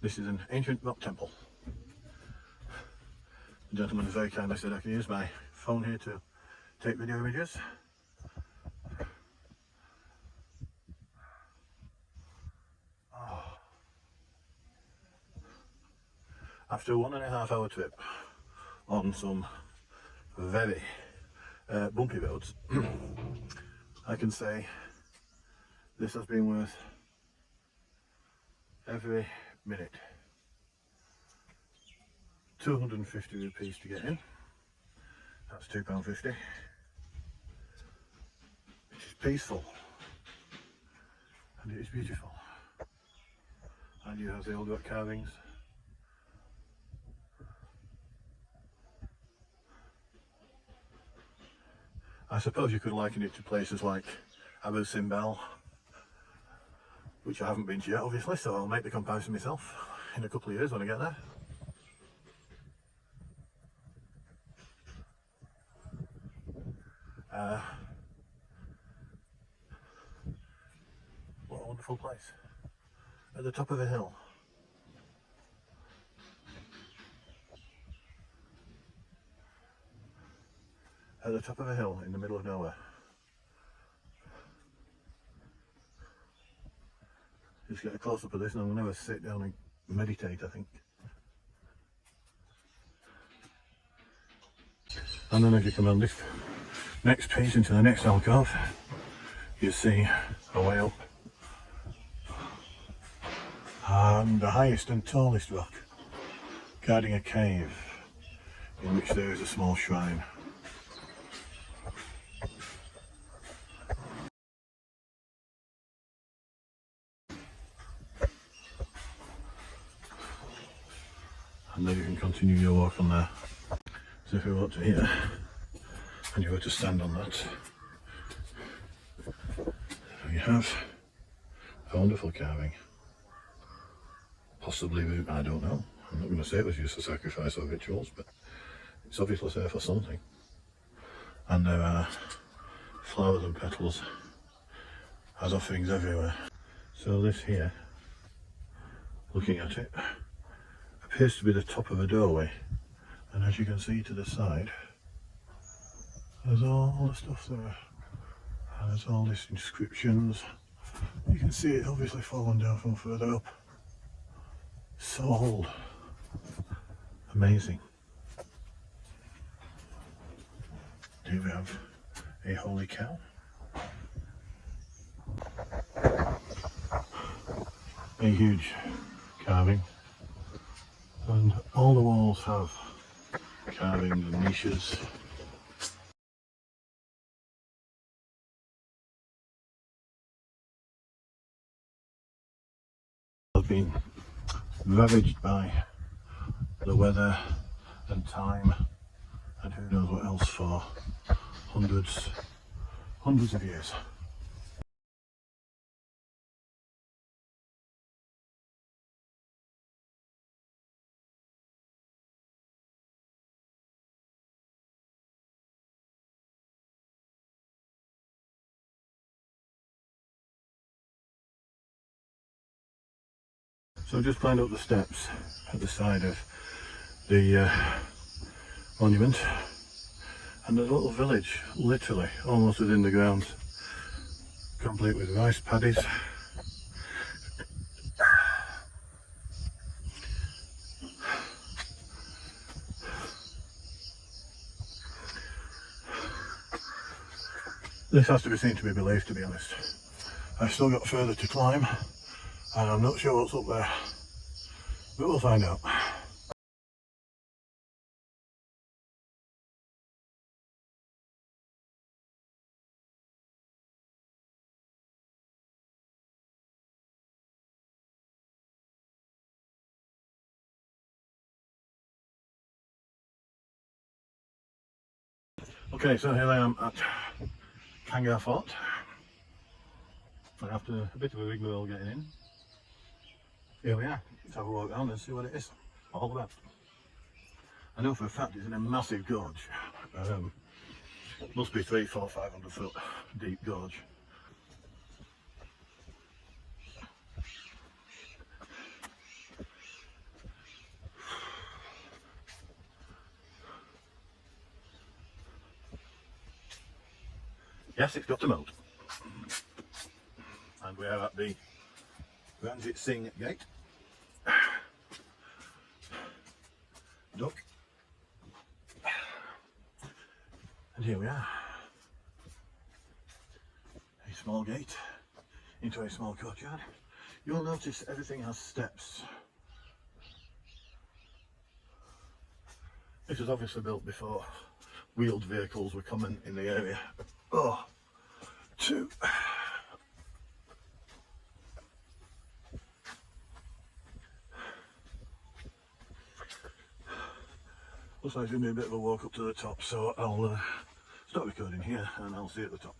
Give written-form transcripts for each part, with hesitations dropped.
This is an ancient rock temple. The gentleman has very kindly said I can use my phone here to take video images. After a 1.5 hour trip on some very bumpy roads, I can say this has been worth every minute. 250 rupees to get in, that's £2.50. It is peaceful and it is beautiful, and you have the old rock carvings. I suppose you could liken it to places like Abu Simbel, which I haven't been to yet obviously, so I'll make the comparison myself in a couple of years when I get there. What a wonderful place, at the top of a hill. At the top of a hill in the middle of nowhere. Just get a close up of this and I'll never sit down and meditate, I think. And then as you come on this next piece into the next alcove, you see a way up, and the highest and tallest rock guarding a cave in which there is a small shrine. And then you can continue your walk on there. So if we walk to here and you were to stand on that, you have a wonderful carving. Possibly, I don't know, I'm not going to say it was used for sacrifice or rituals, but it's obviously there for something. And there are flowers and petals as offerings everywhere. So this here, looking at it, appears to be the top of a doorway, and as you can see to the side, there's all the stuff there, and there's all these inscriptions. You can see it obviously fallen down from further up. So old, amazing. Here we have a holy cow. A huge carving, and all the walls have carvings and niches. Have been ravaged by the weather and time and who knows what else for hundreds of years. So I just climbed up the steps at the side of the monument, and there's a little village, literally almost within the grounds, complete with rice paddies. This has to be seen to be believed, to be honest. I've still got further to climb, and I'm not sure what's up there, but we'll find out. Okay, so here I am at Kangra Fort, and after a bit of a rigmarole getting in, here we are. Let's have a walk around and see what it is all about. I know for a fact it's in a massive gorge. Must be 300, 400, 500 foot deep gorge. Yes, it's got a moat. And we are at the Ranjit Singh Gate. Duck. And here we are. A small gate into a small courtyard. You'll notice everything has steps. This was obviously built before wheeled vehicles were common in the area. Oh, two. Looks like it's going to be a bit of a walk up to the top, so I'll stop recording here and I'll see you at the top.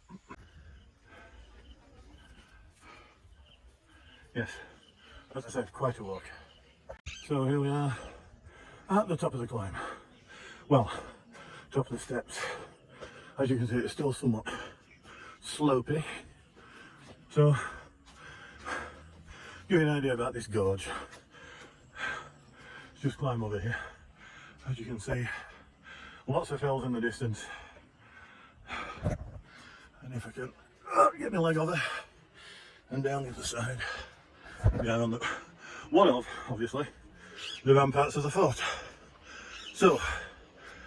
Yes, as I said, quite a walk. So here we are at the top of the climb. Well, top of the steps. As you can see, it's still somewhat slopey. So, give you an idea about this gorge. Let's just climb over here. As you can see, lots of hills in the distance. And if I can get my leg over and down the other side, down on the one of, obviously, the ramparts of the fort. So,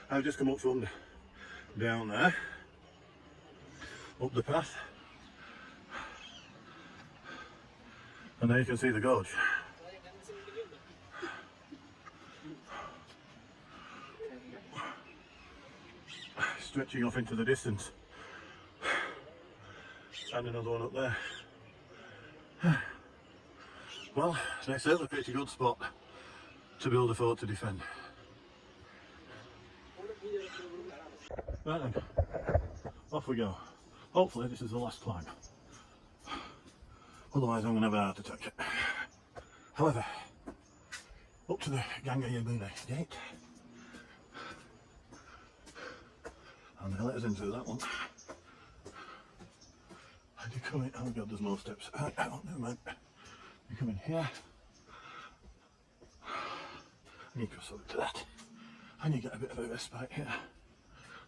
I've just come up from down there, up the path, and there you can see the gorge. Stretching off into the distance, and another one up there. Well, they say it's a pretty good spot to build a fort to defend. Right then, off we go. Hopefully this is the last climb. Otherwise I'm going to have a heart attack. However, up to the Kangra gate. And they let us in through that one. And you come in, oh god, there's more steps. Oh, never mind. You come in here. And you cross over to that. And you get a bit of a respite here.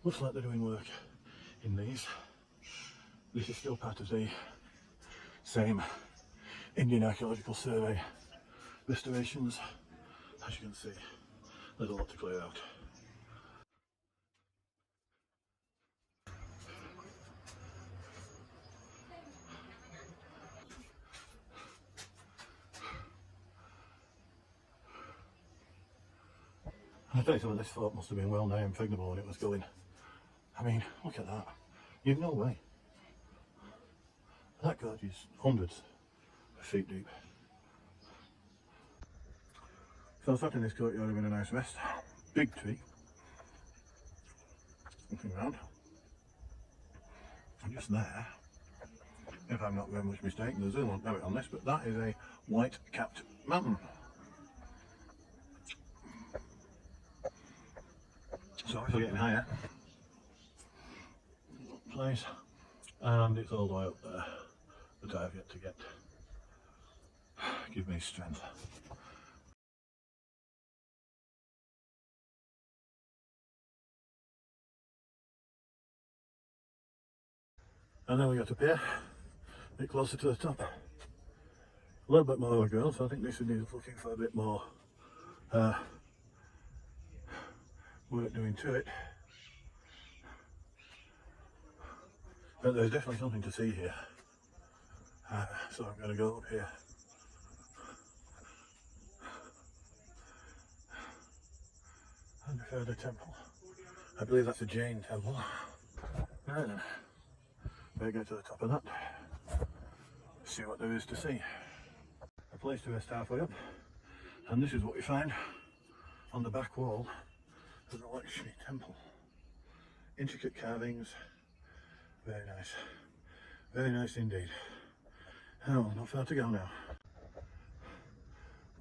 Looks like they're doing work in these. This is still part of the same Indian Archaeological Survey restorations. As you can see, there's a lot to clear out. I tell you something, this fort must have been well nigh impregnable when it was going. I mean, look at that. You've no way. That gorge is hundreds of feet deep. So I sat in this courtyard having a nice rest. Big tree. Looking around. And just there, if I'm not very much mistaken, the zoom won't have it on this, but that is a white-capped mountain. So as we're getting higher, place, and it's all the way up there that I've yet to get. Give me strength. And then we got up here, a bit closer to the top. A little bit more overgrown, so I think this would need looking for a bit more work doing to it. But there's definitely something to see here. So I'm going to go up here. And a further temple. I believe that's a Jain temple. Right then. Better get to the top of that. See what there is to see. A place to rest halfway up. And this is what we find on the back wall of the Lakshmi temple. Intricate carvings. Very nice. Very nice indeed. Oh, not far to go now.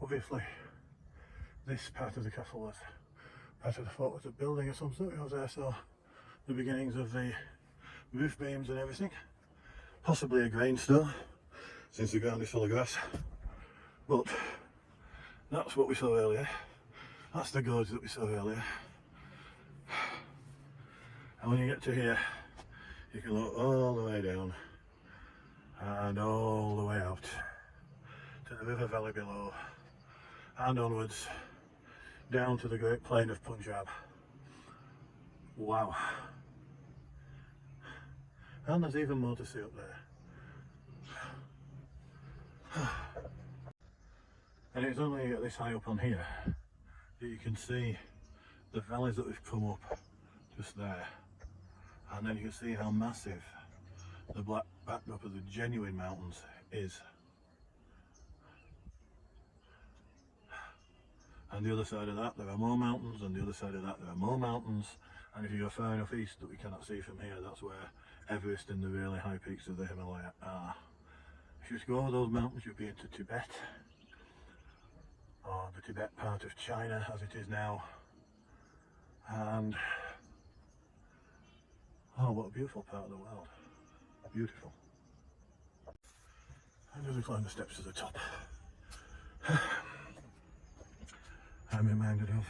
Obviously, this part of the castle was part of the fort was a building of some sort. I was there, saw the beginnings of the roof beams and everything. Possibly a grain store, since the ground is full of grass. But that's what we saw earlier. That's the gorge that we saw earlier. And when you get to here, You can look all the way down and all the way out to the river valley below and onwards down to the great plain of Punjab. Wow. And there's even more to see up there. And it's only at this high up on here that you can see the valleys that we've come up just there. And then you can see how massive the black backdrop of the genuine mountains is. And the other side of that there are more mountains, and the other side of that there are more mountains, and if you go far enough east that we cannot see from here, that's where Everest and the really high peaks of the Himalaya are. If you just go over those mountains you'll be into Tibet, or the Tibet part of China as it is now, and oh, what a beautiful part of the world. Beautiful. And as we climb the steps to the top, I'm reminded of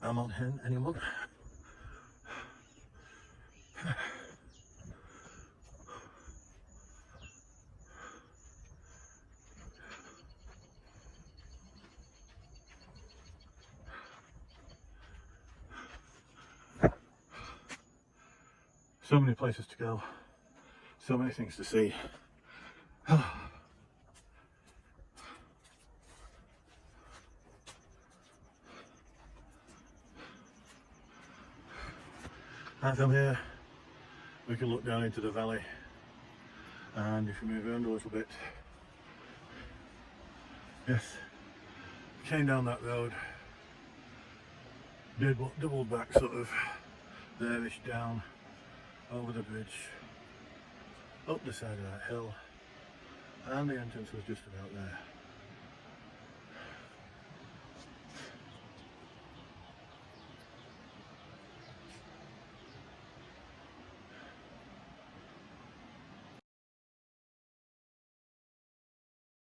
I'm on hen, anyone? So many places to go, so many things to see. And from here we can look down into the valley, and if you move around a little bit, yes, came down that road, doubled back sort of there-ish down, over the bridge, up the side of that hill, and the entrance was just about there.